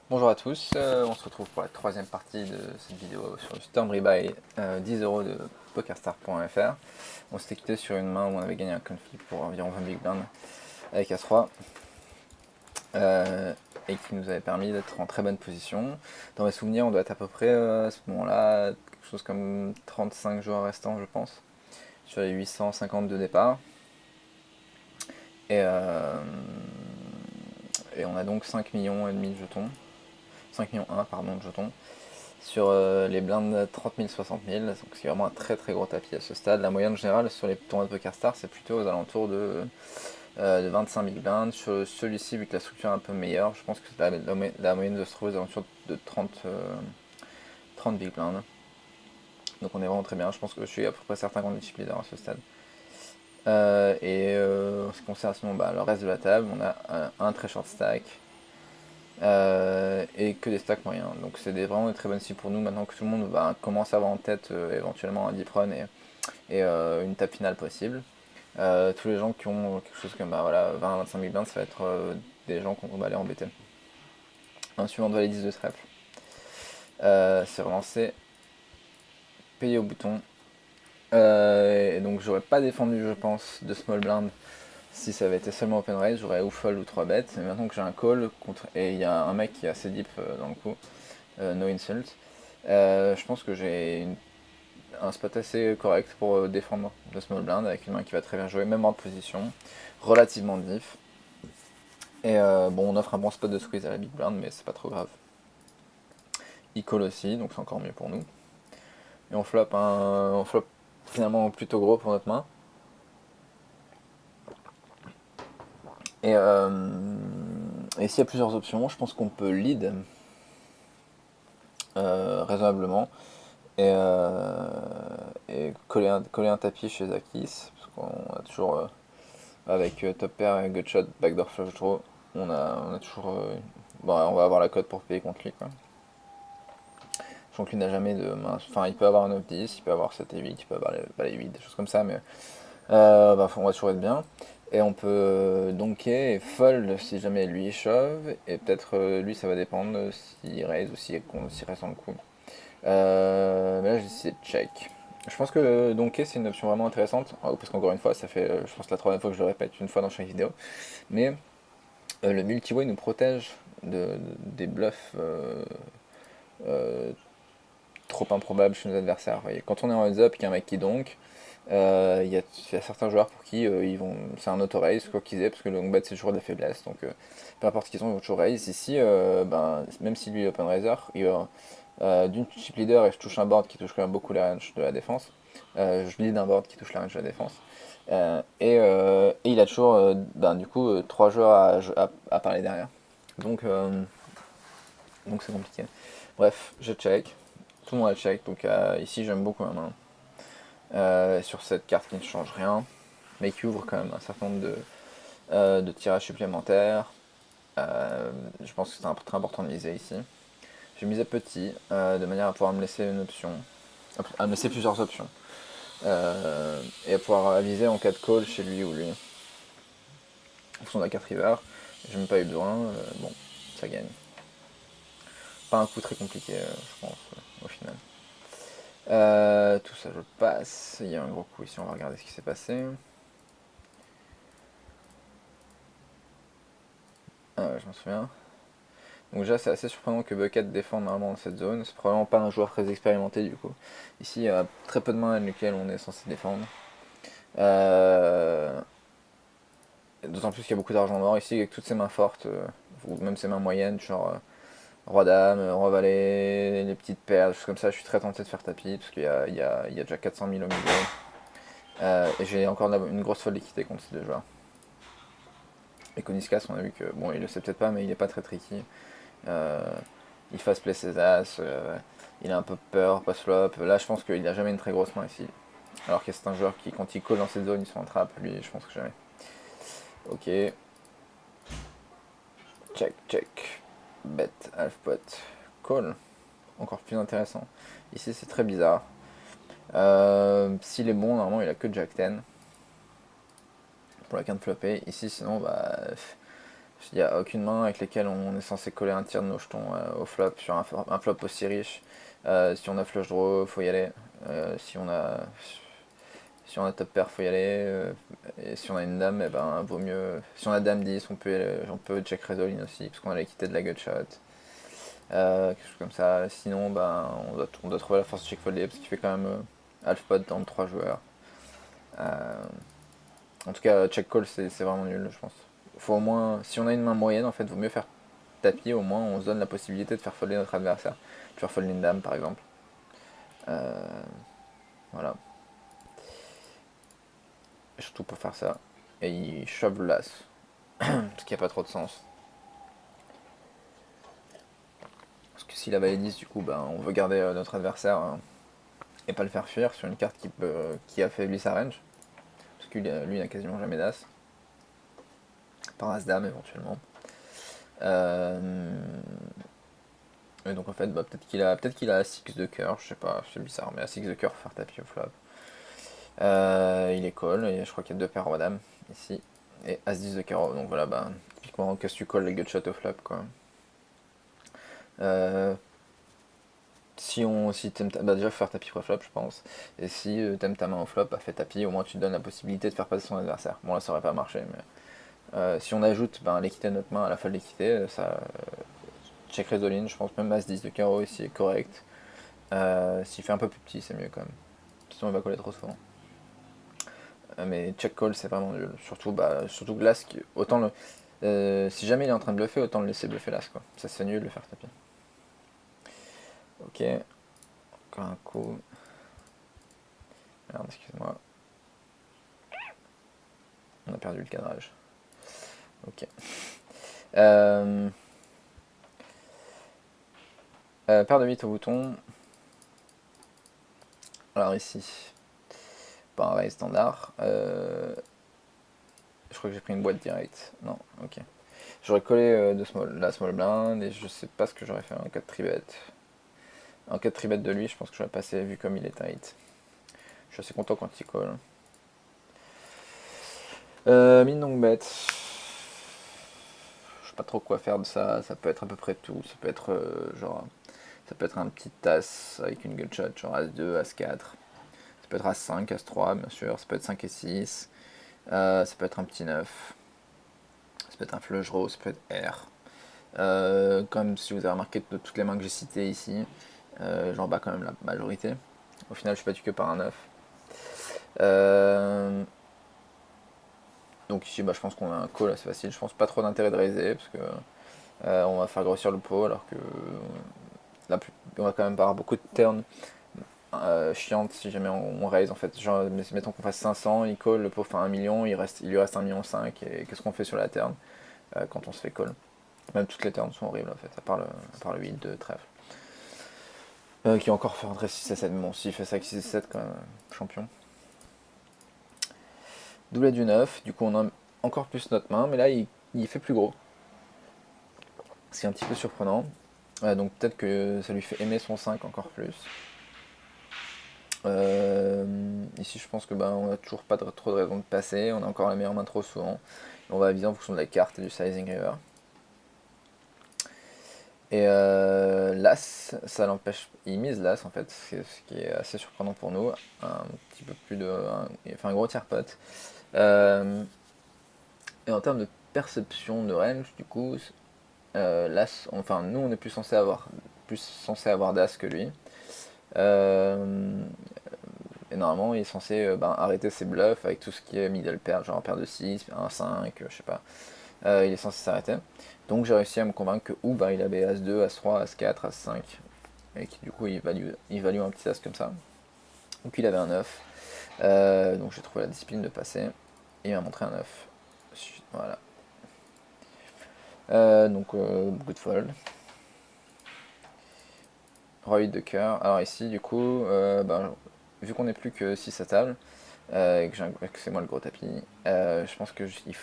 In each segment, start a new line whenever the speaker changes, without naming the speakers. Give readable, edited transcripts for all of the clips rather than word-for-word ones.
Bonjour à tous, on se retrouve pour la troisième partie de cette vidéo sur le Storm Rebuy 10€ de PokerStars.fr. On s'était quitté sur une main où on avait gagné un conflit pour environ 20 big blinds avec As-3 et qui nous avait permis d'être en très bonne position. Dans mes souvenirs, on doit être à peu près à ce moment-là, quelque chose comme 35 joueurs restants, je pense, sur les 850 de départ. Et, euh, et on a donc 5 millions et demi de jetons. 5 millions 1 pardon de jetons sur les blindes 30 000, 60 000, donc c'est vraiment un très très gros tapis à ce stade. La moyenne générale sur les tournois de PokerStars c'est plutôt aux alentours de 25 000 blindes. Sur celui-ci, vu que la structure est un peu meilleure, je pense que la moyenne de se trouver aux alentours de 30 big blindes. Donc on est vraiment très bien, je pense que je suis à peu près certain qu'on est chip leader à ce stade. En ce qui concerne sinon, le reste de la table, on a un très short stack, et que des stacks moyens. Donc c'est vraiment des très bonnes cibles pour nous maintenant que tout le monde commence à avoir en tête éventuellement un deep run et une table finale possible. Tous les gens qui ont quelque chose comme 20-25 000 blindes, ça va être des gens qu'on va aller embêter. Un suivant de valet 10 de trèfle. C'est relancé, payé au bouton. Et donc j'aurais pas défendu, je pense, de small blind si ça avait été seulement open raise, j'aurais ou fold ou 3 bêtes. Mais maintenant que j'ai un call et il y a un mec qui est assez deep dans le coup, no insult, je pense que j'ai un spot assez correct pour défendre le small blind avec une main qui va très bien jouer, même en position, relativement diff. On offre un bon spot de squeeze à la big blind, mais c'est pas trop grave. Il call aussi, donc c'est encore mieux pour nous. Et on flop finalement plutôt gros pour notre main. Et, euh, et s'il y a plusieurs options, je pense qu'on peut lead raisonnablement et coller un tapis chez Zakis, parce qu'on a toujours, avec top pair et gutshot, backdoor flush draw, on a toujours. On va avoir la cote pour payer contre lui, quoi. Je crois qu'il n'a jamais de main. Enfin, il peut avoir un 9-10, il peut avoir 7 et 8, il peut avoir les 8, des choses comme ça, mais on va toujours être bien. Et on peut donker et fold si jamais lui shove, et peut-être lui ça va dépendre s'il raise ou s'il reste dans le coup. Mais là j'ai décidé de check. Je pense que donker c'est une option vraiment intéressante, parce qu'encore une fois ça fait je pense la troisième fois que je le répète une fois dans chaque vidéo. Mais le multi-way nous protège des bluffs euh, trop improbables chez nos adversaires. Vous voyez. Quand on est en heads up, qu'il y a un mec qui donk, il y a certains joueurs pour qui c'est un auto-raise, quoi qu'ils aient, parce que le long bet c'est toujours de la faiblesse, donc peu importe ce qu'ils ont, ils vont toujours raise. Ici, même si lui est open raiser, il va d'une chip leader et je touche un board qui touche quand même beaucoup la range de la défense. Je lead un board qui touche la range de la défense. Et il a toujours du coup 3 joueurs à parler derrière. Donc donc c'est compliqué. Bref, je check. Tout le monde a check, donc ici j'aime beaucoup ma main. Sur cette carte qui ne change rien, mais qui ouvre quand même un certain nombre de tirages supplémentaires. Je pense que c'est très important de miser ici. Je misais petit, de manière à pouvoir me laisser une option, à me laisser plusieurs options, et à pouvoir aviser en cas de call chez lui ou lui. En fonction de la carte river, j'ai même pas eu besoin, bon, ça gagne. Pas un coup très compliqué, je pense, au final. Tout ça je passe, il y a un gros coup ici, on va regarder ce qui s'est passé. Je m'en souviens. Donc déjà c'est assez surprenant que Bucket défende normalement dans cette zone, c'est probablement pas un joueur très expérimenté du coup. Ici il y a très peu de mains avec lesquelles on est censé défendre. Euh, D'autant plus qu'il y a beaucoup d'argent noir ici avec toutes ces mains fortes, ou même ces mains moyennes, genre Roi Dame, Roi Valet, les petites paires, des choses comme ça, je suis très tenté de faire tapis parce qu'il y a déjà 400 000 au milieu. Et j'ai encore une grosse folle d'équité contre ces deux joueurs. Et Koniskas, on a vu que, bon, il le sait peut-être pas, mais il est pas très tricky. Euh, il fast play ses as, il a un peu peur, post-flop. Là, je pense qu'il a jamais une très grosse main ici. Alors que c'est un joueur qui, quand il colle dans cette zone, ils sont en trappe. Lui, je pense que jamais. Ok. Check, check. Bet, half pot. Call. Encore plus intéressant. Ici, c'est très bizarre. S'il est bon, normalement, il a que Jack 10 pour la quinte floppée. Ici, sinon, Il n'y a aucune main avec laquelle on est censé coller un tir de nos jetons au flop, sur un flop aussi riche. Si on a flush draw, faut y aller. Si on a top pair, faut y aller. Et si on a une dame, eh ben, vaut mieux. Si on a dame 10, on peut check Resolin aussi, parce qu'on a l'équité de la gutshot. Quelque chose comme ça. Sinon, ben, on doit trouver la force de check folder, parce qu'il fait quand même half pot dans 3 joueurs. Euh, En tout cas, check call, c'est vraiment nul, je pense. Faut au moins, si on a une main moyenne, en fait, vaut mieux faire tapis, au moins on se donne la possibilité de faire folder notre adversaire. De faire folder une dame, par exemple. Euh, voilà. Et surtout pour faire ça. Et il shove l'as. Ce qui n'a pas trop de sens. Parce que s'il a valet 10, du coup, ben, on veut garder notre adversaire et pas le faire fuir sur une carte qui affaiblit sa range. Parce que lui, il n'a quasiment jamais d'as. Par as-dame, éventuellement. Et donc en fait, bah, peut-être qu'il a 6 de cœur, je sais pas, c'est bizarre, mais à 6 de cœur, faut faire tapis au flop. Il est call, et je crois qu'il y a 2 paires roi dame ici, et as-10 de carreau, donc voilà, bah, typiquement, qu'est-ce que tu calls les gutshot au flop, quoi. Si t'aimes bah déjà, faut faire tapis flop, je pense, et si t'aimes ta main au flop, bah, fais tapis, au moins tu te donnes la possibilité de faire passer son adversaire. Bon, là, ça aurait pas marché, mais si on ajoute ben, l'équité de notre main à la folle d'équité, ça. Check Resolin, je pense même as-10 de carreau ici est correct. S'il fait un peu plus petit, c'est mieux quand même. Sinon, il va coller trop souvent. Mais check call, c'est vraiment nul. Surtout que l'as, autant si jamais il est en train de bluffer, autant le laisser bluffer l'as, quoi. Ça, c'est nul de faire tapis. Ok. Encore un coup. Merde, excuse-moi. On a perdu le cadrage. Ok. Paire de 8 au bouton. Alors ici, pareil, standard. Je crois que j'ai pris une boîte direct. Non, ok. J'aurais collé la small blind et je sais pas ce que j'aurais fait en 4 tribet. En 4 tribet de lui, je pense que j'aurais passé vu comme il est tight. Je suis assez content quand il colle. Mine donc bête. Je sais pas trop quoi faire de ça. Ça peut être à peu près tout. Ça peut être ça peut être un petit as avec une gutshot, genre As2, As4. Ça peut être As5, As3, bien sûr. Ça peut être 5 et 6. Ça peut être un petit 9. Ça peut être un flush draw, ça peut être R. Comme si vous avez remarqué de toutes les mains que j'ai citées ici, j'en bats quand même la majorité. Au final, je suis battu que par un 9. Donc ici, bah, je pense qu'on a un call assez facile. Je pense pas trop d'intérêt de raiser parce que on va faire grossir le pot alors que on va quand même pas avoir beaucoup de turns chiantes si jamais on raise en fait. Genre, mettons qu'on fasse 500, il call, le pot fait 1 million, il lui reste 1,5 million et qu'est-ce qu'on fait sur la turn quand on se fait call. Même toutes les turns sont horribles en fait, à part le 8 de trèfle. Qui a encore fait rentrer 6 et 7. Bon, s'il fait ça avec 6 et 7, quand même, champion. Doublé du 9, du coup on a encore plus notre main, mais là il fait plus gros. C'est un petit peu surprenant. Donc peut-être que ça lui fait aimer son 5 encore plus. Ici je pense que on a toujours pas trop de raison de passer, on a encore la meilleure main trop souvent. Et on va aviser en fonction de la carte et du sizing river. Et l'As, ça l'empêche. Il mise l'As en fait, ce qui est assez surprenant pour nous. Un petit peu plus de. Enfin, un gros tiers pot. Et en termes de perception de range, du coup, l'As. Enfin, nous on est plus censé avoir d'As que lui. Et normalement, il est censé arrêter ses bluffs avec tout ce qui est middle pair, genre paire de 6, un 5, je sais pas. Il est censé s'arrêter. Donc j'ai réussi à me convaincre que il avait As2, As3, As4, As5. Et qui du coup il value un petit As comme ça. Donc il avait un 9. Donc j'ai trouvé la discipline de passer. Et il m'a montré un 9. Voilà. Donc good fold. Roi 8 de cœur. Alors ici du coup, vu qu'on n'est plus que 6 à table, et que c'est moi le gros tapis, je pense qu'il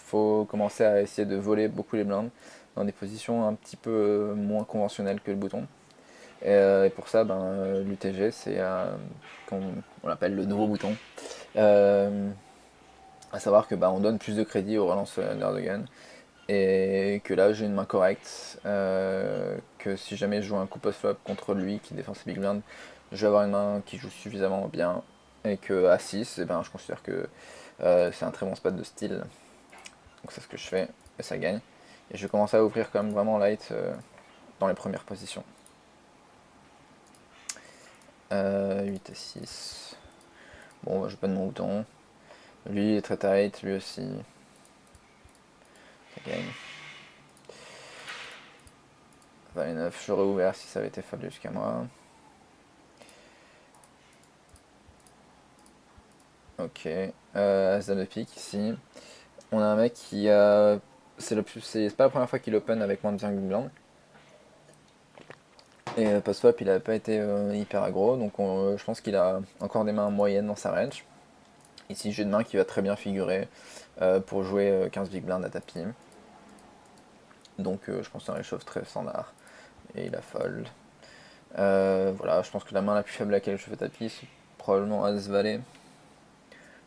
faut commencer à essayer de voler beaucoup les blindes dans des positions un petit peu moins conventionnelles que le bouton. Et pour ça, l'UTG, c'est on l'appelle le nouveau bouton. À savoir que on donne plus de crédit aux relances d'Erdogan. Et que là j'ai une main correcte, que si jamais je joue un coup post-flop contre lui qui défend ses big blinds, je vais avoir une main qui joue suffisamment bien, et que à 6, eh ben, je considère que c'est un très bon spot de style. Donc c'est ce que je fais, et ça gagne. Et je vais commencer à ouvrir quand même vraiment light dans les premières positions. 8 et 6. Bon, bah, je pas de mon bouton. Lui est très tight, lui aussi. Ça gagne. Valet 9, j'aurais ouvert si ça avait été faible jusqu'à moi. Ok. As-Dame de pique ici. On a un mec qui a. C'est pas la première fois qu'il open avec moins de 5 blancs. Et post-flop, il a pas été hyper aggro, donc je pense qu'il a encore des mains moyennes dans sa range. Ici, j'ai une main qui va très bien figurer pour jouer 15 big blinds à tapis. Donc je pense que c'est un réchauffe très standard. Et il a fold. Voilà, je pense que la main la plus faible à laquelle je fais tapis, c'est probablement As-Valet.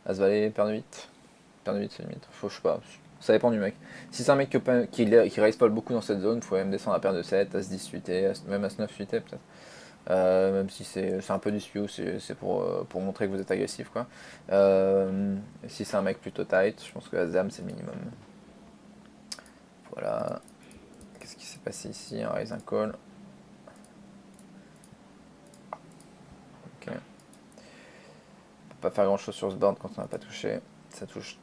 As-Valet, paire de 8. Paire de 8, c'est limite. Faut, je sais pas. Ça dépend du mec. Si c'est un mec qui raise pas beaucoup dans cette zone, il faut même descendre à paire de 7, As-10 suité, même As-9 suité peut-être. Même si c'est un peu du spew, c'est pour montrer que vous êtes agressif, quoi. Si c'est un mec plutôt tight, je pense que As-Dame c'est le minimum. Voilà. Qu'est-ce qui s'est passé ici? Un raise, un call. Ok. On peut pas faire grand chose sur ce board quand on n'a pas touché. Ça touche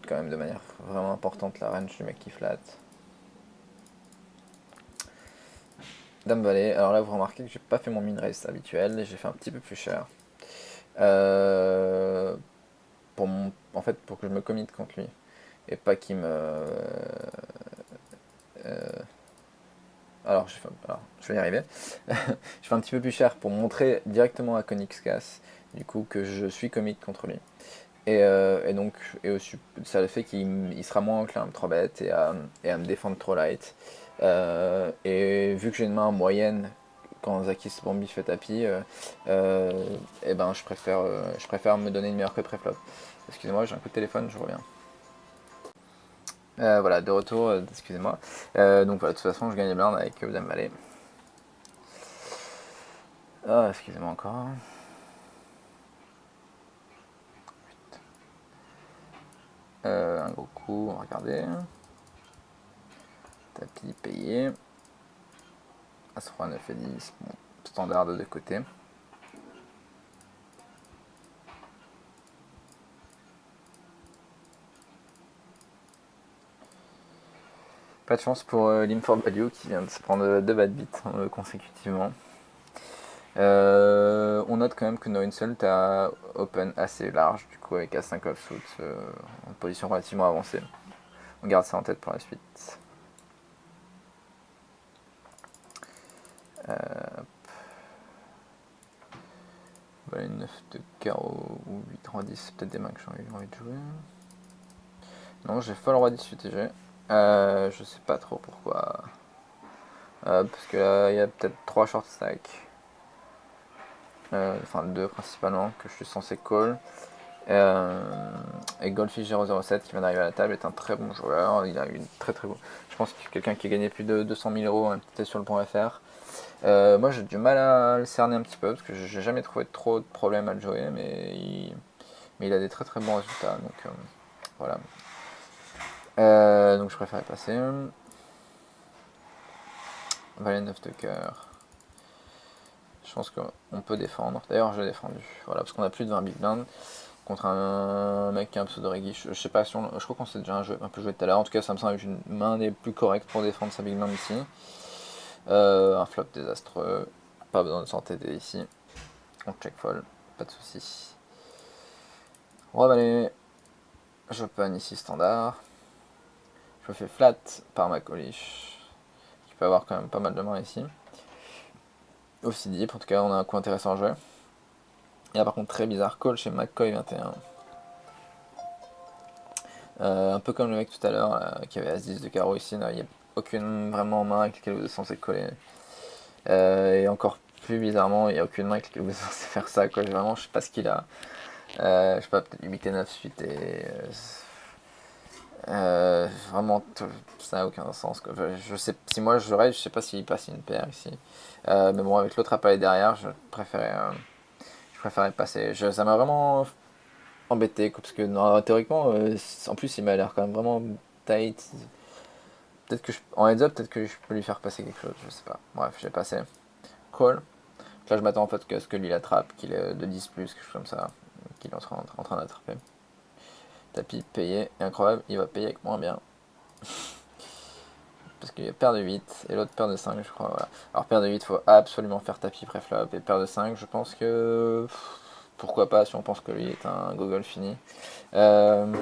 quand même de manière vraiment importante la range du mec qui flatte. Dame Valet, alors là vous remarquez que j'ai pas fait mon min raise habituel, et j'ai fait un petit peu plus cher. En fait, pour que je me commit contre lui, et pas qu'il me... alors, je vais y arriver. Je fais un petit peu plus cher pour montrer directement à Konixkas, du coup, que je suis commit contre lui. Et donc, ça le fait qu'il sera moins enclin à me 3 bet et à me défendre trop light. Et vu que j'ai une main moyenne quand Zakis Bambi fait tapis, et ben je préfère me donner une meilleure cote pré-flop. Excusez-moi, j'ai un coup de téléphone, je reviens. Voilà, de retour, excusez-moi. Donc voilà, de toute façon, je gagne les blindes avec Dame Valet. Ah, excusez-moi encore. Un gros coup, on va regarder. Tapis payé. As-Roi 9 et 10, bon, standard de deux côtés. Pas de chance pour Lim for Value qui vient de se prendre 2 bad beats consécutivement. On note quand même que No Insult a open assez large, du coup avec As5 offsuit en position relativement avancée. On garde ça en tête pour la suite. Voilà, une 9 de carreau ou 8 roi 10, c'est peut-être des mains que j'ai envie de jouer. Non, j'ai folle roi 10 UTG. Je sais pas trop pourquoi. Parce que là, il y a peut-être 3 short stacks. Enfin 2 principalement, que je suis censé call. Et Goldfish 007 qui vient d'arriver à la table est un très bon joueur. Il a une très très bon. Je pense que quelqu'un qui a gagné plus de 200 000 euros, hein, peut-être sur le point FR. Moi j'ai du mal à le cerner un petit peu parce que j'ai jamais trouvé trop de problèmes à le jouer, mais il a des très très bons résultats. Donc voilà. Donc je préfère y passer. Valet 9 de cœur. Je pense qu'on peut défendre. D'ailleurs, j'ai défendu. Voilà, parce qu'on a plus de 20 big blind contre un mec qui a un pseudo Reggie. Je sais pas si je crois qu'on s'est déjà un peu joué tout à l'heure. En tout cas, ça me semble une main des plus correctes pour défendre sa big blind ici. Un flop désastreux. Pas besoin de s'entêter ici. On check fold. Pas de soucis. Roi valet. J'open ici standard. Je fais flat par ma coliche. Qui peut avoir quand même pas mal de mains ici. Aussi deep, en tout cas on a un coup intéressant à jouer. Et là par contre très bizarre, call chez McCoy 21. Un peu comme le mec tout à l'heure qui avait As-10 de carreau ici, il n'y a aucune vraiment main avec laquelle vous êtes censé coller. Et encore plus bizarrement, il n'y a aucune main avec laquelle vous êtes censé faire ça, quoi. Vraiment, je sais pas ce qu'il a. Je sais pas, peut-être 8 et 9 suite Vraiment, ça n'a aucun sens, quoi. Je sais, si moi je raise, je sais pas s'il passe une paire ici. Mais bon, avec l'autre appareil derrière, je préférais passer. Ça m'a vraiment embêté, quoi, parce que non, théoriquement, en plus, il m'a l'air quand même vraiment tight. Peut-être que en heads up, peut-être que je peux lui faire passer quelque chose, je sais pas. Bref, j'ai passé. Call. Là, je m'attends en fait que ce que lui l'attrape, qu'il est de 10 plus, quelque chose comme ça, qu'il est en train d'attraper. Tapis payé, et incroyable, il va payer avec moins bien. Parce qu'il y a paire de 8 et l'autre paire de 5, je crois. Voilà. Alors, paire de 8, faut absolument faire tapis pré-flop. Et paire de 5, je pense que. Pourquoi pas si on pense que lui est un gogol fini. Euh,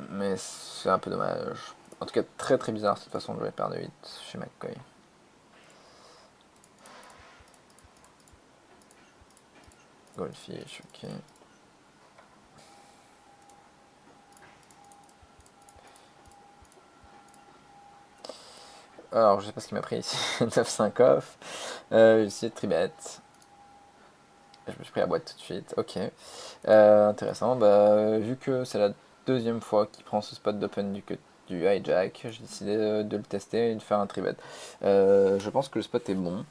mais c'est un peu dommage. En tout cas, très très bizarre cette façon de jouer paire de 8 chez McCoy. Goldfish, ok. Alors, je sais pas ce qu'il m'a pris ici. 9-5 off. J'ai essayé de tribet. Je me suis pris la boîte tout de suite. Ok. Intéressant. Bah, vu que c'est la deuxième fois qu'il prend ce spot d'open du hijack, j'ai décidé de le tester et de faire un tribet. Je pense que le spot est bon.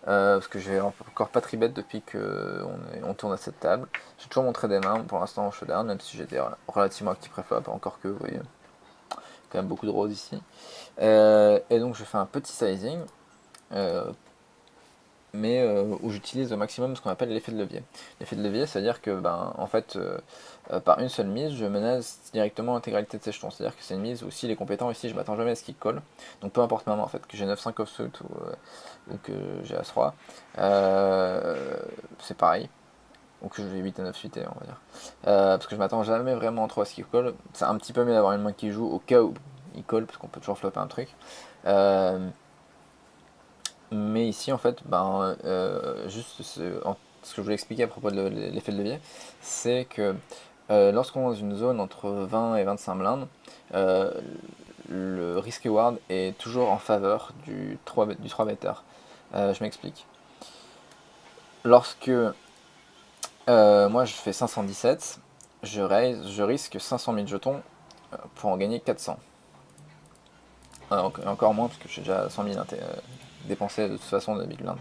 Parce que j'ai encore pas tribet depuis qu'on tourne à cette table. J'ai toujours montré des mains pour l'instant en showdown, même si j'étais relativement actif pré-flop, encore que, vous voyez, quand même beaucoup de roses ici. Et donc je fais un petit sizing, euh, mais où j'utilise au maximum ce qu'on appelle l'effet de levier. L'effet de levier, c'est-à-dire que, ben, en fait, par une seule mise, je menace directement l'intégralité de ses jetons. C'est-à-dire que c'est une mise où s'il est compétent ici, je m'attends jamais à ce qu'il colle. Donc peu importe maintenant, en fait, que j'ai 9-5 offsuit ou que j'ai As-3, c'est pareil. Ou que j'ai 8 et 9 suités, on va dire. Parce que je m'attends jamais vraiment trop à ce qu'il colle. C'est un petit peu mieux d'avoir une main qui joue au cas où il colle, parce qu'on peut toujours flopper un truc. Mais ici, en fait, ben, juste ce que je voulais expliquer à propos de l'effet de levier, c'est que lorsqu'on est dans une zone entre 20 et 25 blindes, euh, le risk-reward est toujours en faveur du 3 better. Je m'explique. Lorsque moi je fais 517, je risque 500 000 jetons pour en gagner 400. Encore moins parce que j'ai déjà 100 000 dépensés de toute façon de Big Blind.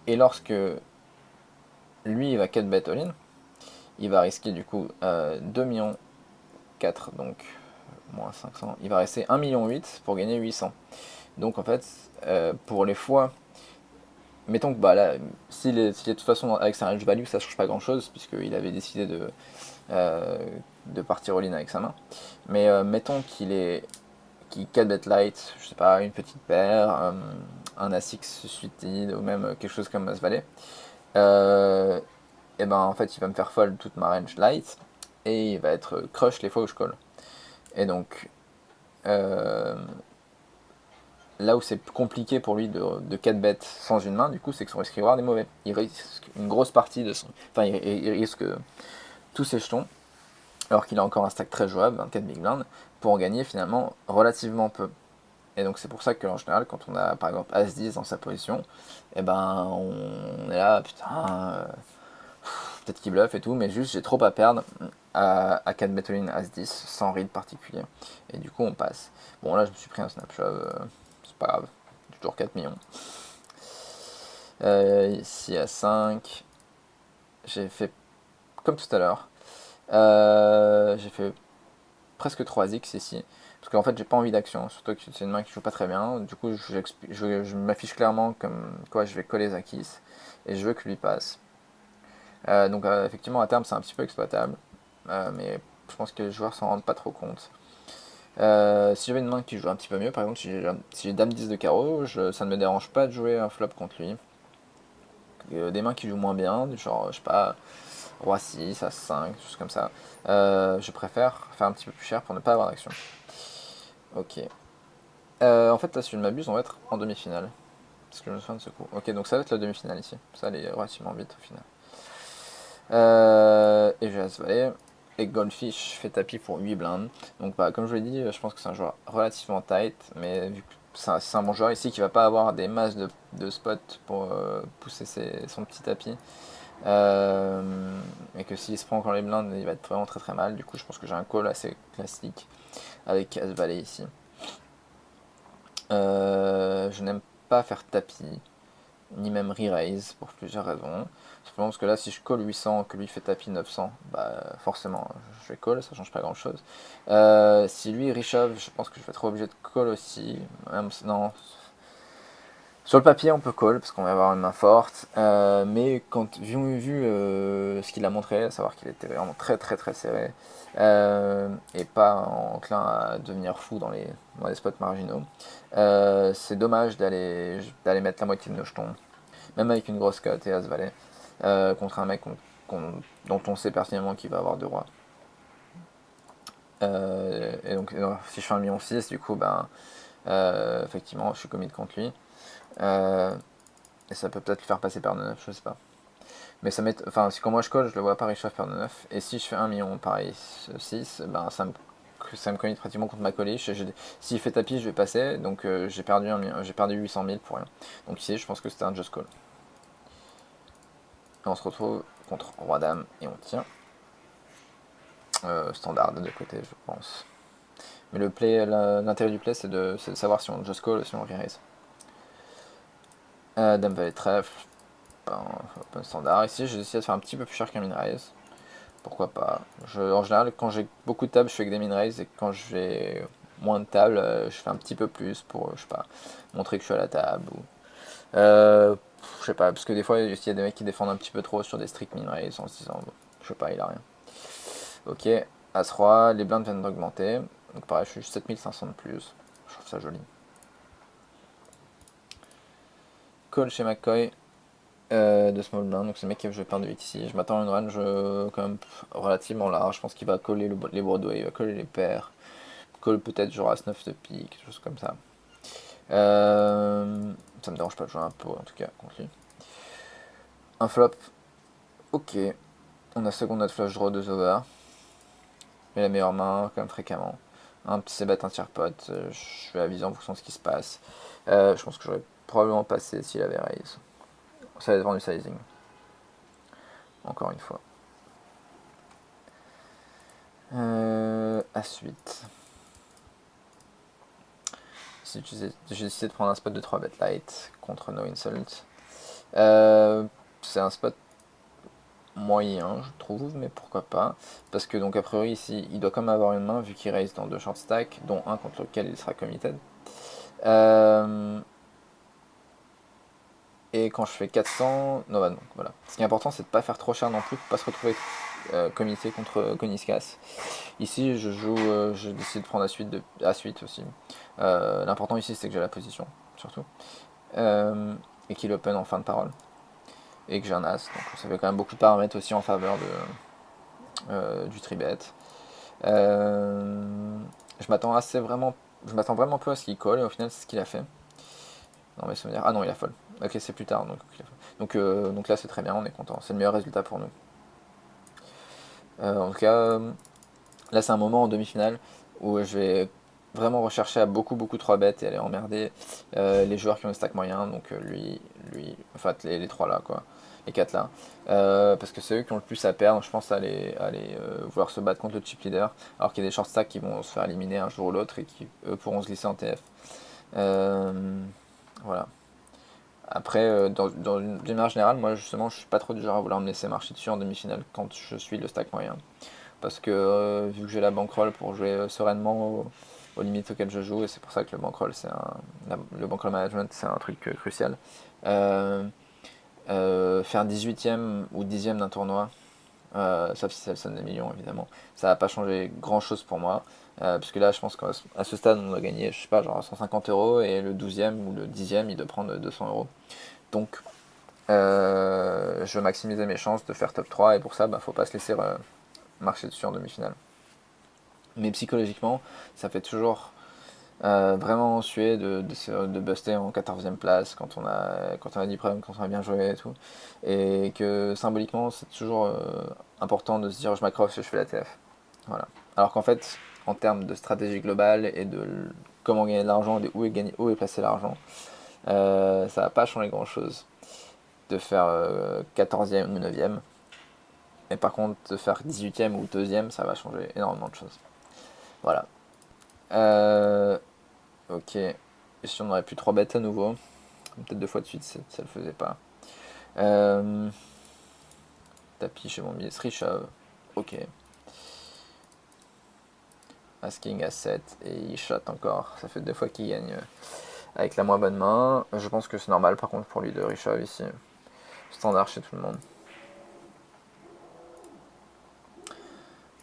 Et lorsque lui il va 4 bet all-in, il va risquer du coup 2 millions 4, donc moins 500. Il va rester 1 million 8 pour gagner 800. Donc en fait, pour les fois, mettons que bah là, s'il est de toute façon avec sa range value, ça change pas grand chose, puisqu'il avait décidé euh, de partir all-in avec sa main. Mais mettons qu'il 4 bet light, je sais pas, une petite paire, un As-X suited, ou même quelque chose comme As-Valet. Et ben en fait il va me faire fold toute ma range light et il va être crush les fois où je colle. Et donc euh, là où c'est compliqué pour lui de 4 bêtes sans une main, du coup, c'est que son risk reward est mauvais. Il risque une grosse partie de son. Enfin, il risque tous ses jetons, alors qu'il a encore un stack très jouable, 24 big blind, pour en gagner finalement relativement peu. Et donc c'est pour ça qu'en général, quand on a par exemple As-10 dans sa position, et ben on est là, putain, peut-être qu'il bluffe et tout, mais juste j'ai trop à perdre à 4 Betolin As-10 sans read particulier. Et du coup on passe. Bon là je me suis pris un snapshot, c'est pas grave, j'ai toujours 4 millions. Ici à 5, j'ai fait comme tout à l'heure, j'ai fait presque 3x ici. Parce qu'en fait j'ai pas envie d'action, surtout que c'est une main qui joue pas très bien. Du coup je m'affiche clairement comme quoi je vais coller Zakis et je veux que lui passe. Donc effectivement à terme c'est un petit peu exploitable, mais je pense que les joueurs s'en rendent pas trop compte. Si j'avais une main qui joue un petit peu mieux, par exemple si j'ai Dame 10 de carreau, ça ne me dérange pas de jouer un flop contre lui. Des mains qui jouent moins bien, du genre je sais pas, Roi 6, As 5, choses comme ça, je préfère faire un petit peu plus cher pour ne pas avoir d'action. Ok. En fait là si je ne m'abuse on va être en demi-finale. Parce que je me souviens de ce coup. Ok donc ça va être la demi-finale ici. Ça allait relativement vite au final. Et j'ai As-Valet. Et Goldfish fait tapis pour 8 blindes. Donc bah, comme je vous l'ai dit, je pense que c'est un joueur relativement tight, mais vu que c'est un bon joueur ici qui va pas avoir des masses de spots pour pousser son petit tapis, Et que s'il se prend encore les blindes, il va être vraiment très très mal. Du coup, je pense que j'ai un call assez classique avec As-Valet ici. Je n'aime pas faire tapis, ni même re-raise pour plusieurs raisons. Simplement parce que là, si je call 800, que lui fait tapis 900, bah forcément, je vais call, ça change pas grand chose. Si lui reshove, je pense que je vais être obligé de call aussi. Même, non, sur le papier, on peut call parce qu'on va avoir une main forte, mais vu ce qu'il a montré, à savoir qu'il était vraiment très très très serré et pas enclin à devenir fou dans les spots marginaux, c'est dommage d'aller mettre la moitié de nos jetons, même avec une grosse cote et As-Valet, contre un mec dont on sait pertinemment qu'il va avoir deux rois. Et donc, si je fais un million 6, du coup, ben, effectivement, je suis commit contre lui. Euh, Et ça peut peut-être le faire passer paire de 9, je sais pas. Mais ça m'est. Enfin, si quand moi je colle, je le vois pas riche paire de 9. Et si je fais 1 million pareil 6, ben ça me commit pratiquement contre ma coliche. S'il fait tapis, je vais passer. Donc j'ai perdu 800 000 pour rien. Donc ici, je pense que c'était un just call. Et on se retrouve contre Roi-Dame et on tient. Standard de deux côtés, je pense. Mais l'intérêt du play, c'est de savoir si on just call ou si on re-raise. Dame Valet Trèfle, ben, open standard. Ici, j'ai décidé de faire un petit peu plus cher qu'un min raise. Pourquoi pas. En général, quand j'ai beaucoup de tables, je fais que des min raise, et quand j'ai moins de tables, je fais un petit peu plus pour, je sais pas, montrer que je suis à la table. Je sais pas, parce que des fois, il y a des mecs qui défendent un petit peu trop sur des strict min raise en se disant, bon, je sais pas, il a rien. Ok, As-Roi, les blindes viennent d'augmenter. Donc pareil, je suis 7500 de plus. Je trouve ça joli. Call chez McCoy. De small blind, donc c'est le mec qui a joué paire de 8 ici. Je m'attends à une range quand même relativement large. Je pense qu'il va coller les Broadway, il va coller les paires. Call peut-être genre As-9 de pique, quelque chose comme ça. Ça me dérange pas de jouer un peu en tout cas contre lui. Un flop, ok. On a second notre flush draw 2 over. Mais la meilleure main, quand même fréquemment. Un petit bet, un tiers pot. Je vais aviser en fonction de ce qui se passe. Je pense que j'aurais probablement passé s'il avait raise. Ça va être du sizing. Encore une fois. À suite. J'ai décidé de prendre un spot de 3 bet light contre No Insult. C'est un spot moyen, je trouve, mais pourquoi pas. Parce que, donc, a priori, ici, il doit quand même avoir une main, vu qu'il raise dans 2 short stacks, dont un contre lequel il sera committed. Et quand je fais 400, non, bah non, voilà. Ce qui est important, c'est de pas faire trop cher non plus, pour pas se retrouver comité contre Koniskas. Ici, je décide de prendre la suite aussi. L'important ici, c'est que j'ai la position, surtout. Et qu'il open en fin de parole. Et que j'ai un as. Donc ça fait quand même beaucoup de paramètres aussi en faveur du tribet. Je m'attends vraiment peu à ce qu'il colle, et au final, c'est ce qu'il a fait. Non, mais ça veut dire. Ah non, il a fold. Ok, c'est plus tard. Donc là, c'est très bien, on est content. C'est le meilleur résultat pour nous. En tout cas, là, c'est un moment en demi-finale où je vais vraiment rechercher à beaucoup 3 bêtes et aller emmerder les joueurs qui ont des stacks moyens. Donc enfin les 3 là, quoi. Les 4 là. Parce que c'est eux qui ont le plus à perdre. Je pense à aller vouloir se battre contre le chip leader. Alors qu'il y a des short stacks qui vont se faire éliminer un jour ou l'autre et qui eux pourront se glisser en TF. Voilà. Après, d'une manière générale, moi justement, je suis pas trop du genre à vouloir me laisser marcher dessus en demi-finale quand je suis le stack moyen. Parce que vu que j'ai la bankroll pour jouer sereinement aux limites auxquelles je joue, et c'est pour ça que le bankroll management c'est un truc crucial. Faire 18ème ou 10ème d'un tournoi, sauf si ça sonne des millions évidemment, ça va pas changer grand chose pour moi. Puisque là, je pense qu'à ce stade, on doit gagner, je sais pas, genre 150 euros, et le 12ème ou le 10ème, il doit prendre 200 euros. Donc, je veux maximiser mes chances de faire top 3, et pour ça, faut pas se laisser marcher dessus en demi-finale. Mais psychologiquement, ça fait toujours vraiment suer de buster en 14ème place quand on a 10 problèmes, quand on a bien joué et tout. Et que symboliquement, c'est toujours important de se dire je m'accroche et je fais la TF. Voilà. Alors qu'en fait, en termes de stratégie globale et de comment gagner de l'argent, où est placé l'argent, ça va pas changer grand chose. de faire 14e ou 9e. Mais par contre, de faire 18e ou 2e, ça va changer énormément de choses. Voilà. Ok. Et si on aurait pu 3 bêtes à nouveau, peut-être 2 fois de suite, ça le faisait pas. Tapis chez mon milieu, Richave. Ok. Asking à 7 et il shot encore. Ça fait 2 fois qu'il gagne avec la moins bonne main. Je pense que c'est normal par contre pour lui de Richave ici. Standard chez tout le monde.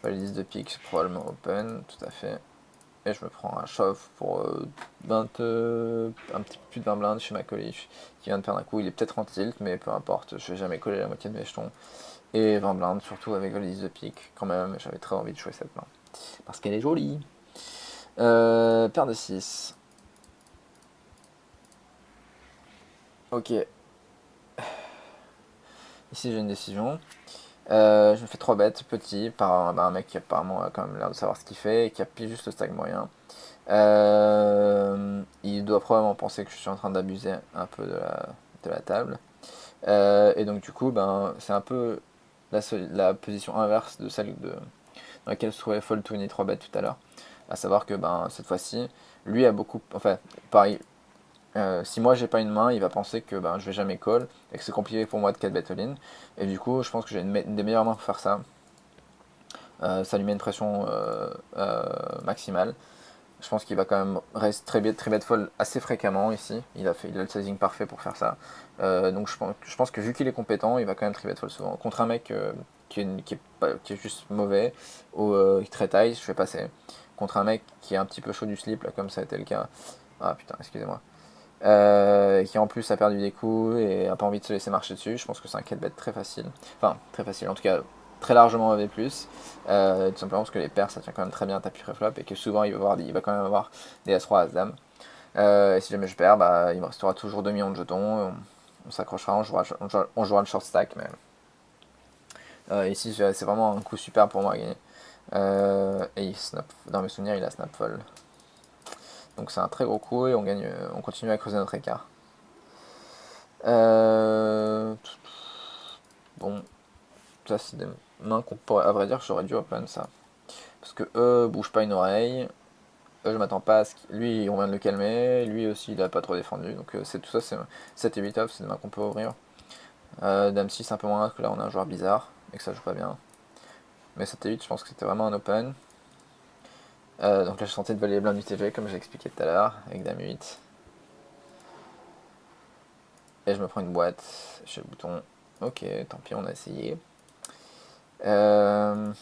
Valise de pique, c'est probablement open, tout à fait. Et je me prends un shove pour un petit peu plus de 20 blindes chez ma colliche qui vient de perdre un coup. Il est peut-être en tilt, mais peu importe, je vais jamais coller la moitié de mes jetons. Et 20 blindes, surtout avec valise de pique, quand même, j'avais très envie de jouer cette main. Parce qu'elle est jolie. Paire de 6. Ok. Ici j'ai une décision. Je me fais 3 bêtes, petit, par un mec qui apparemment a quand même l'air de savoir ce qu'il fait et qui a pile juste le stack moyen. Il doit probablement penser que je suis en train d'abuser un peu de la table. Et donc du coup, ben, c'est un peu la position inverse de celle dans laquelle se trouvait Fold 3 bêtes tout à l'heure. À savoir que ben, cette fois-ci, lui a beaucoup... Enfin, pareil, si moi j'ai pas une main, il va penser que ben, je vais jamais call et que c'est compliqué pour moi de 4 bet all-in. Et du coup, je pense que j'ai une des meilleures mains pour faire ça. Ça lui met une pression maximale. Je pense qu'il va quand même rester très bet fold assez fréquemment ici. Il a le sizing parfait pour faire ça. Donc je pense que vu qu'il est compétent, il va quand même très bet fold souvent. Contre un mec qui est juste mauvais ou très taille, je fais passer. Contre un mec qui est un petit peu chaud du slip, là, comme ça a été le cas. Ah putain, excusez-moi. Qui en plus a perdu des coups et a pas envie de se laisser marcher dessus. Je pense que c'est un 4 bet très facile. Enfin, très facile, en tout cas très largement AV+. Tout simplement parce que les paires ça tient quand même très bien à tapis préflop et que souvent il va quand même avoir des As-3, As-Dame. Et si jamais je perds, bah, il me restera toujours 2 millions de jetons. On s'accrochera, on jouera le short stack. Mais ici c'est vraiment un coup super pour moi à gagner. Et dans mes souvenirs il a snap fold. Donc c'est un très gros coup et on continue à creuser notre écart. Bon, ça c'est des mains qu'on pourrait, à vrai dire, j'aurais dû open ça. Parce que eux bouge pas une oreille. Eux, je m'attends pas à ce qu'il... Lui, on vient de le calmer. Lui aussi, il a pas trop défendu. Donc c'est tout ça, c'est 7 et 8 off, c'est des mains qu'on peut ouvrir. Dame 6 un peu moins, parce que là on a un joueur bizarre et que ça joue pas bien. Mais 7 et 8, je pense que c'était vraiment un open. Donc là, je sentais de voler les blindes du TG, comme j'ai expliqué tout à l'heure, avec Dame 8. Et je me prends une boîte chez le bouton. Ok, tant pis, on a essayé. On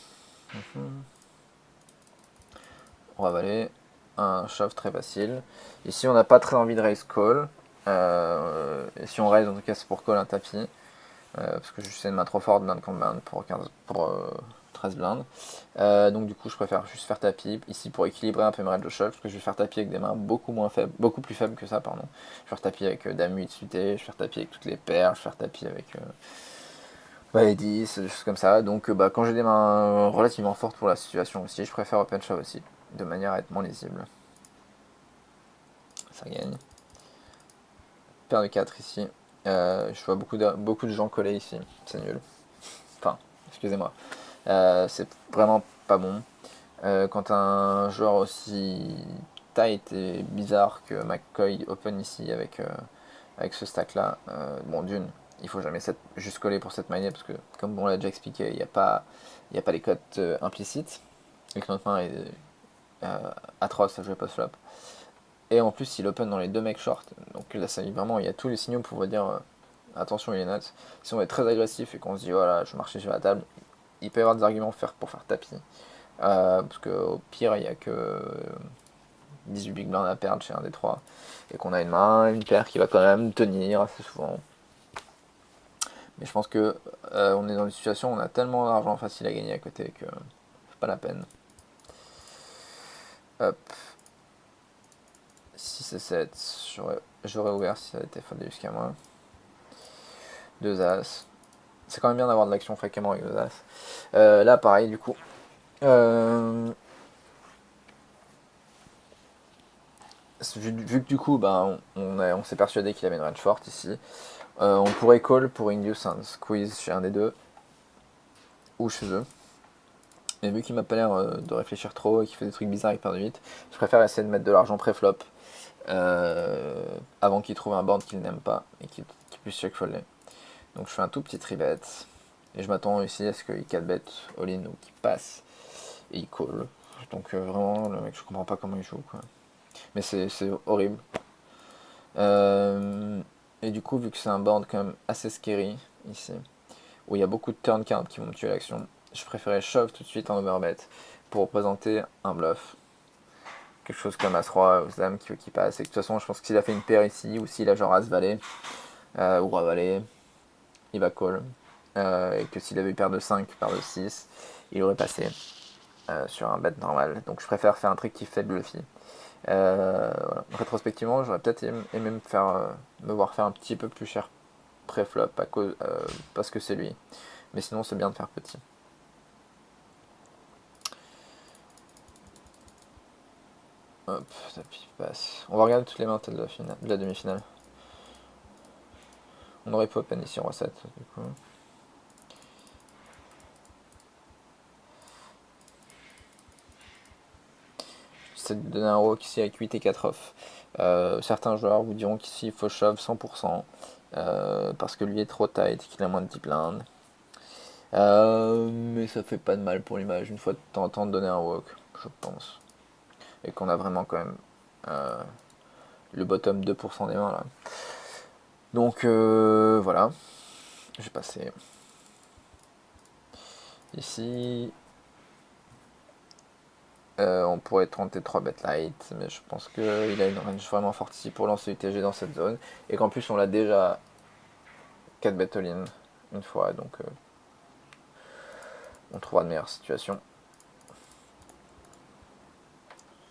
va avaler un shove très facile. Ici, on n'a pas très envie de raise call. Et si on raise, en tout cas, c'est pour call un tapis. Parce que je sais une main trop forte, blind contre blind pour 13 blindes. Donc du coup, je préfère juste faire tapis ici pour équilibrer un peu mes ranges de shove, parce que je vais faire tapis avec des mains beaucoup plus faibles que ça, pardon. Je vais faire tapis avec Dame 8 suité, je vais faire tapis avec toutes les paires, je vais faire tapis avec les 10, des choses comme ça. Donc bah, quand j'ai des mains relativement fortes pour la situation aussi, je préfère open shove aussi, de manière à être moins lisible. Ça gagne. Paire de 4 ici. Je vois beaucoup de gens coller ici, c'est nul. Enfin, excusez-moi. C'est vraiment pas bon. Quand un joueur aussi tight et bizarre que McCoy open ici avec ce stack là, bon d'une, il faut jamais juste coller pour cette manière parce que comme on l'a déjà expliqué, il n'y a pas les cotes implicites et que notre main est atroce à jouer post-flop. Et en plus il open dans les deux mecs short, donc là ça vraiment il y a tous les signaux pour vous dire attention il est nuts. Si on est très agressif et qu'on se dit voilà je vais marcher sur la table, il peut y avoir des arguments pour faire tapis. Parce qu'au pire, il n'y a que 18 big blinds à perdre chez un des trois. Et qu'on a une paire qui va quand même tenir assez souvent. Mais je pense que on est dans une situation où on a tellement d'argent facile à gagner à côté que c'est pas la peine. Hop. 6 et 7. J'aurais ouvert si ça avait été foldé jusqu'à moi. 2 As. C'est quand même bien d'avoir de l'action fréquemment avec 2 As. Là, pareil, du coup. vu que du coup, ben, on s'est persuadé qu'il avait une range forte ici, on pourrait call pour induce un squeeze chez un des deux, ou chez eux. Mais vu qu'il m'a pas l'air de réfléchir trop et qu'il fait des trucs bizarres avec paire de 8, je préfère essayer de mettre de l'argent pré-flop avant qu'il trouve un board qu'il n'aime pas et qu'il puisse check folder. Donc je fais un tout petit 3-bet et je m'attends ici à ce qu'il 4-bet all-in ou qu'il passe et il call. Donc vraiment, le mec, je comprends pas comment il joue, quoi. Mais c'est horrible. Et du coup, vu que c'est un board quand même assez scary ici, où il y a beaucoup de turn cards qui vont me tuer l'action, je préférais shove tout de suite en overbet pour représenter un bluff. Quelque chose comme As-Roi ou Dame qui passe. Et de toute façon, je pense que s'il a fait une paire ici, ou s'il a genre As-Valet ou Roi-Valet, il va call. Et que s'il avait eu paire de 5, paire de 6, il aurait passé sur un bet normal. Donc je préfère faire un trick qui fait de bluffy. Voilà. Rétrospectivement, j'aurais peut-être aimé me voir faire un petit peu plus cher pré-flop parce que c'est lui. Mais sinon, c'est bien de faire petit. Hop, tapis passe. On va regarder toutes les mains de la demi-finale. On aurait pu open ici en recette, du coup. J'essaie de donner un walk ici avec 8 et 4 off. Certains joueurs vous diront qu'ici il faut shove 100% parce que lui est trop tight, qu'il a moins de 10 blindes. Mais ça fait pas de mal pour l'image une fois de temps en temps de donner un walk, je pense. Et qu'on a vraiment quand même le bottom 2% des mains là. Donc voilà, j'ai passé ici. On pourrait tenter 3 bet light, mais je pense qu'il a une range vraiment forte ici pour lancer UTG dans cette zone. Et qu'en plus on l'a déjà 4 bet all-in une fois, donc on trouvera de meilleures situations.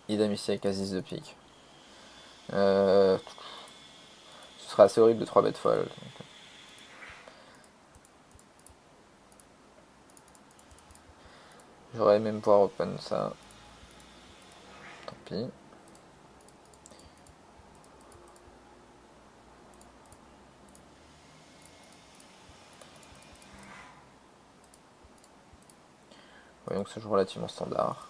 Idem ici avec Asis de pique. Ce sera assez horrible de 3 bet fold. J'aurais aimé me pouvoir open ça. Tant pis. Voyons que ce joue relativement standard.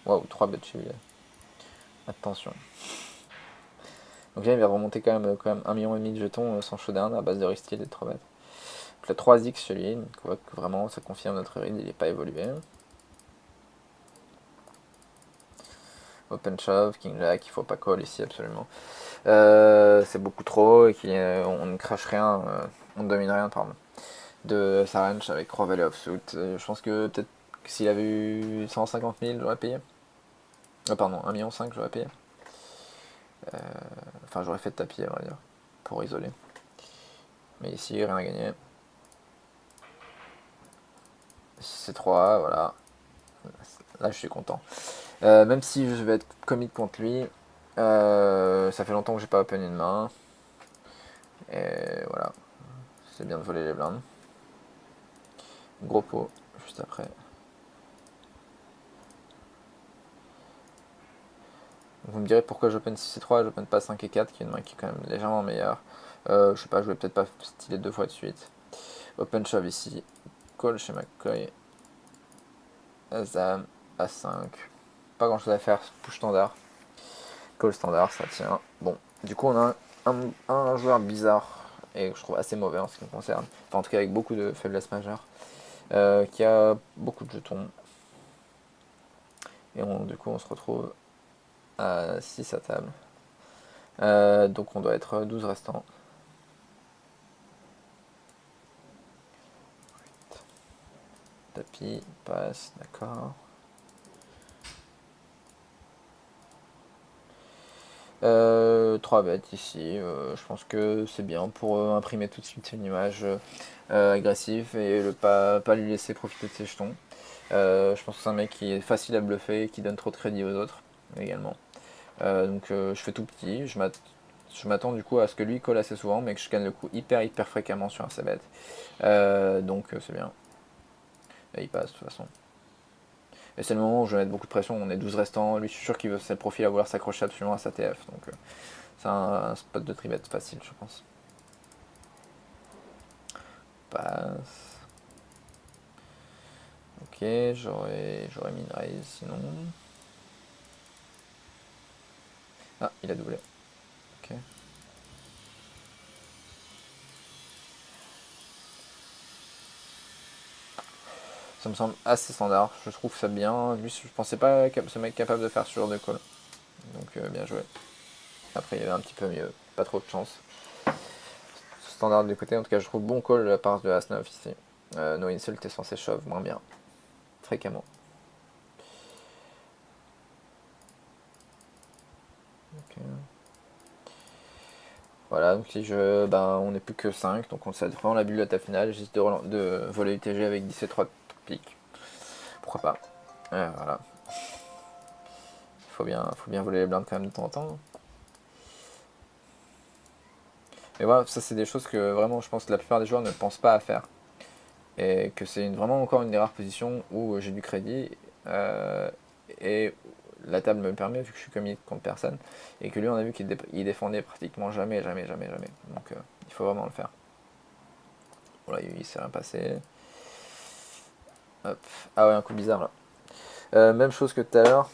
Waouh, 3 bêtes chez lui. Attention. Donc là, il va remonter quand même 1,5 million de jetons sans showdown à base de restyle et de 3 bêtes. Donc là, 3x chez lui. Donc on voit que vraiment, ça confirme notre read, il n'est pas évolué. Open shove, king jack, il faut pas call ici absolument. C'est beaucoup trop et qu'on ne crache rien, on ne domine rien, pardon. De sa range avec Roi Valet offsuit. Je pense que peut-être que s'il avait eu 150 000, j'aurais payé. Pardon, 1,5 million, j'aurais payé. Enfin, j'aurais fait de tapis, on va dire, pour isoler. Mais ici, rien à gagner. C3, voilà. Là, je suis content. Même si je vais être commit contre lui, ça fait longtemps que j'ai pas open une main. Et voilà. C'est bien de voler les blindes. Gros pot, juste après. Vous me direz pourquoi j'open 6 et 3 et j'open pas 5 et 4, qui est une main qui est quand même légèrement meilleure. Je sais pas, je vais peut-être pas styler 2 fois de suite. Open shove ici. Call chez McCoy. As-Dame. A5. Pas grand chose à faire, push standard. Call standard, ça tient. Bon, du coup on a un joueur bizarre et que je trouve assez mauvais en ce qui me concerne. Enfin en tout cas avec beaucoup de faiblesses majeures. Qui a beaucoup de jetons. Et du coup on se retrouve à 6 à table. Donc on doit être 12 restants. Tapis, passe, d'accord. 3 bêtes ici, je pense que c'est bien pour imprimer tout de suite une image agressive et pas lui laisser profiter de ses jetons. Je pense que c'est un mec qui est facile à bluffer et qui donne trop de crédit aux autres également. Donc je fais tout petit, je m'attends du coup à ce que lui colle assez souvent mais que je gagne le coup hyper fréquemment sur un c-bet. Donc c'est bien. Et il passe de toute façon. Et c'est le moment où je vais mettre beaucoup de pression, on est 12 restants, lui je suis sûr qu'il veut c'est le profil à vouloir s'accrocher absolument à sa TF, donc c'est un spot de tribet facile je pense. Passe. Ok, j'aurais mis une raise sinon. Ah, il a doublé. Ok. Ça me semble assez standard, je trouve ça bien. Lui, je pensais pas ce mec capable de faire ce genre de call. Donc bien joué. Après, il y avait un petit peu mieux, pas trop de chance. Standard du côté, en tout cas, je trouve bon call de la part de As-9 ici. No insult est censé shove moins bien, fréquemment. Okay. Voilà, donc si je. Ben, on n'est plus que 5, donc on sait vraiment la bulle à ta finale. J'hésite de voler UTG avec 10 et 3 piques. Pourquoi pas. Voilà. Faut bien voler les blindes quand même de temps en temps. Mais voilà, ça c'est des choses que vraiment je pense que la plupart des joueurs ne pensent pas à faire. Et que c'est vraiment encore une des rares positions où j'ai du crédit. Et la table me permet, vu que je suis commis contre personne. Et que lui, on a vu qu'il défendait pratiquement jamais. Donc il faut vraiment le faire. Voilà, il s'est rien passé. Hop. Ah ouais, un coup bizarre là. Même chose que tout à l'heure.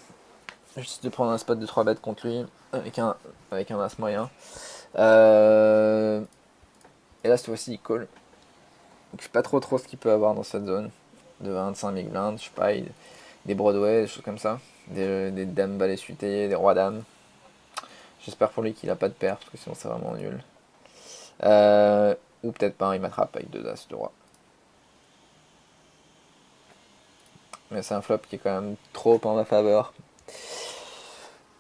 Juste de prendre un spot de 3 bêtes contre lui avec un as moyen. Et là, cette fois-ci, il call. Donc, je sais pas trop ce qu'il peut avoir dans cette zone de 25 big blinds. Je sais pas, des Broadway, des choses comme ça. Des dames balais suités, des rois dames. J'espère pour lui qu'il a pas de paire, parce que sinon c'est vraiment nul. Ou peut-être pas, il m'attrape avec 2 as de roi. Mais c'est un flop qui est quand même trop en ma faveur.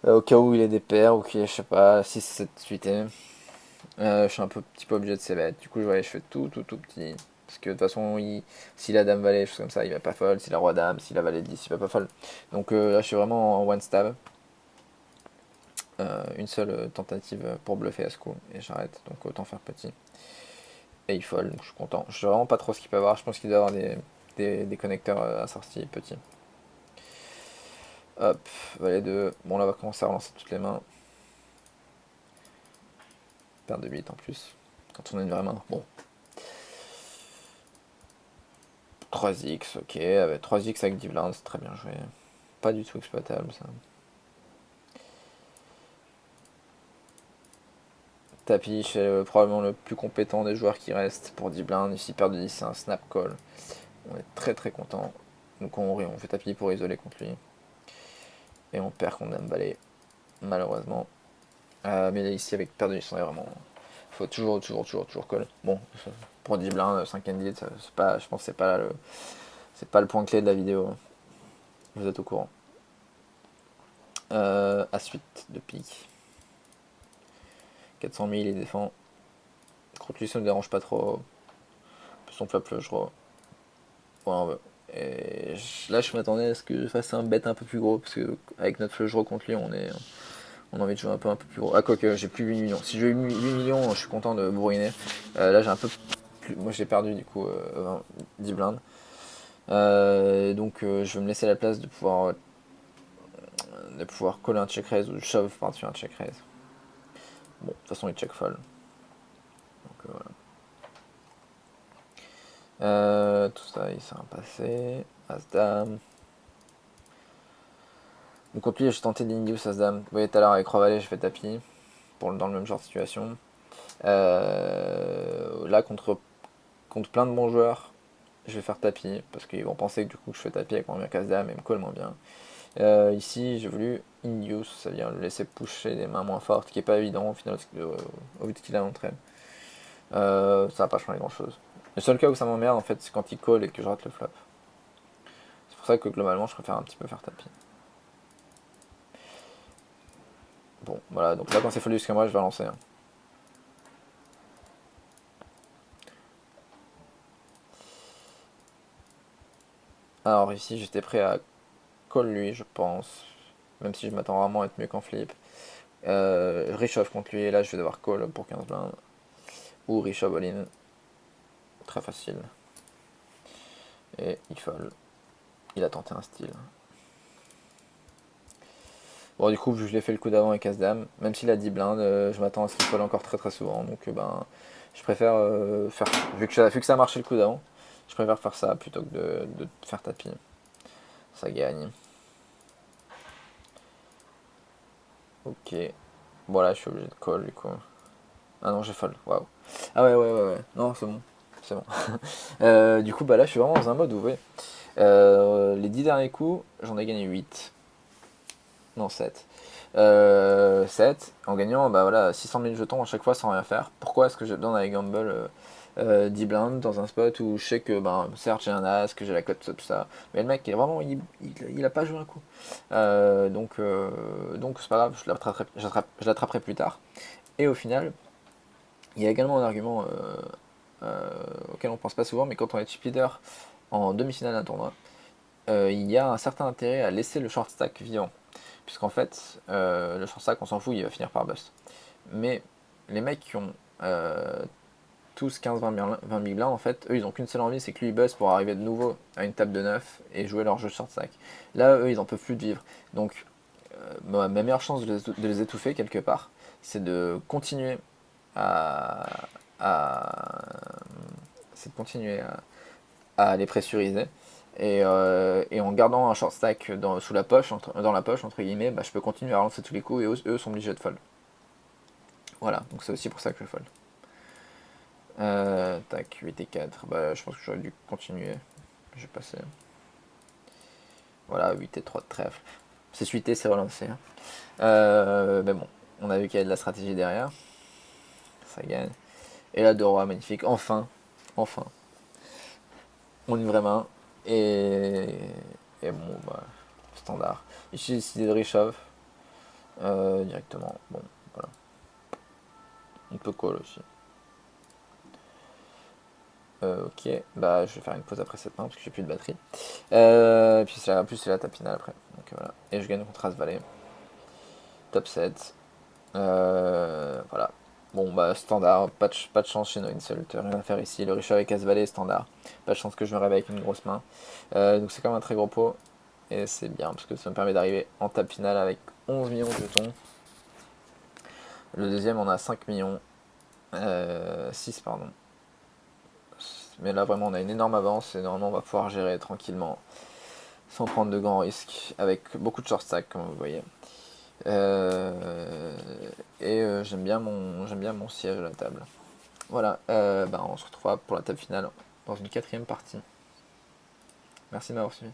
Au cas où il est des paires, ou qu'il est, je sais pas, 6, 7 suité. Je suis un petit peu obligé de ces bêtes. Du coup, je fais tout petit. Parce que de toute façon, si la dame valet, chose comme ça, il va pas fold. Si la roi dame, si la valet 10, il va pas fold. Donc là, je suis vraiment en one stab. Une seule tentative pour bluffer à ce coup. Et j'arrête. Donc autant faire petit. Et il fold. Donc je suis content. Je sais vraiment pas trop ce qu'il peut avoir. Je pense qu'il doit avoir des connecteurs assortis petits. Hop, valet 2. Bon, là, on va commencer à relancer toutes les mains. Paire de 8 en plus. Quand on a une vraie main. Bon. 3x, ok. Avec 3x avec 10 blindes, c'est très bien joué. Pas du tout exploitable ça. Tapis, c'est probablement le plus compétent des joueurs qui restent pour 10 blindes. Ici, paire de 10, c'est un snap call. On est très content. Donc on fait tapis pour isoler contre lui. Et on perd contre dame balai, malheureusement. Mais là, ici, avec paire de 10, on est vraiment. Faut toujours call. Bon, pour 10 blindes, 5 candid, c'est pas, je pense que c'est pas le point clé de la vidéo. Vous êtes au courant. À suite de pique. 400 000, il défend. Contre lui, ça me dérange pas trop. Son flop flush draw. Ouais, et là, je m'attendais à ce que je fasse un bet un peu plus gros. Parce que avec notre flush draw contre lui, on a envie de jouer un peu plus gros. Ah, quoique, j'ai plus 8 millions. Si j'ai eu 8 millions, je suis content de bourriner. Là, j'ai un peu plus. Moi, j'ai perdu du coup 10 blindes. Donc, je vais me laisser la place de pouvoir coller un check raise ou shove par-dessus un check raise. Bon, de toute façon, il check fold. Donc, voilà. Tout ça, il s'est un passé. As-Dame. Donc contre lui, j'ai tenté d'induce As-Dame. Vous voyez tout à l'heure avec Roi-Valet, j'ai fait tapis. Dans le même genre de situation. Là, contre plein de bons joueurs, je vais faire tapis. Parce qu'ils vont penser que du coup, je fais tapis avec moins bien qu'As-Dame et me colle moins bien. Ici, j'ai voulu induce, c'est-à-dire le laisser pusher des mains moins fortes, qui est pas évident au final, au vu de qu'il a montré. Ça va pas changer grand-chose. Le seul cas où ça m'emmerde, en fait, c'est quand il colle et que je rate le flop. C'est pour ça que globalement, je préfère un petit peu faire tapis. Bon, voilà, donc là, quand c'est fold jusqu'à moi, je vais lancer. Hein. Alors ici, j'étais prêt à call lui, je pense. Même si je m'attends vraiment à être mieux qu'en flip. Reshove contre lui, et là, je vais devoir call pour 15 blindes. Ou reshove all-in. Très facile. Et il fold. Il a tenté un style. Bon, du coup, vu que je l'ai fait le coup d'avant avec As-Dame, même s'il a 10 blindes, je m'attends à ce qu'il folle encore très très souvent. Donc, ben, je préfère faire. Vu que ça a marché le coup d'avant, je préfère faire ça plutôt que de faire tapis. Ça gagne. Ok. Bon, là, je suis obligé de call du coup. Ah non, j'ai fold. Waouh. Ah ouais. Non, c'est bon. C'est bon. Du coup, bah là, je suis vraiment dans un mode où, ouais. Les 10 derniers coups, j'en ai gagné 8. Non, 7. 7. En gagnant, bah voilà, 600 000 jetons à chaque fois sans rien faire. Pourquoi est-ce que j'ai besoin d'aller gamble 10 blindes dans un spot où je sais que, ben, certes, j'ai un as, que j'ai la cote, tout ça. Mais le mec, il est vraiment, il a pas joué un coup. Donc c'est pas grave, je l'attraperai plus tard. Et au final, il y a également un argument auquel on pense pas souvent, mais quand on est chip leader en demi-finale d'un tournoi, il y a un certain intérêt à laisser le short stack vivant. Puisqu'en fait, le short stack, on s'en fout, il va finir par bust. Mais les mecs qui ont tous 15-20 big blinds, en fait, eux, ils ont qu'une seule envie, c'est que lui bust pour arriver de nouveau à une table de 9 et jouer leur jeu short stack. Là, eux, ils en peuvent plus de vivre. Donc, ma meilleure chance de les étouffer, quelque part, c'est de continuer à, à c'est de continuer à les pressuriser. Et en gardant un short stack sous la poche, dans la poche, entre guillemets, bah, je peux continuer à lancer tous les coups et eux sont obligés de fold. Voilà, donc c'est aussi pour ça que je fold. Tac, 8 et 4. Bah, je pense que j'aurais dû continuer. Je vais passer. Voilà, 8 et 3 de trèfle. C'est suité, c'est relancé. Hein. Mais bon, on a vu qu'il y a de la stratégie derrière. Ça gagne. Et là, 2 rois, magnifique. Enfin. On une vraie main. Et bon, bah, standard. Ici, j'ai décidé de réchauffe directement. Bon, voilà. On peut call aussi. Ok, bah je vais faire une pause après cette main parce que j'ai plus de batterie. Puis en plus c'est la tapinale après. Donc voilà. Et je gagne contre As-Valet. Top 7. Voilà. Bon bah standard, pas de chance chez No Insult, rien à faire ici. Le riche avec As-Valet standard. Pas de chance que je me réveille avec une grosse main. Donc c'est quand même un très gros pot. Et c'est bien parce que ça me permet d'arriver en table finale avec 11 millions de jetons. Le deuxième on a 5 millions. 6 pardon. Mais là vraiment on a une énorme avance et normalement on va pouvoir gérer tranquillement sans prendre de grands risques avec beaucoup de short stack comme vous voyez. J'aime bien mon siège à la table. Voilà, on se retrouvera pour la table finale dans une quatrième partie. Merci de m'avoir suivi.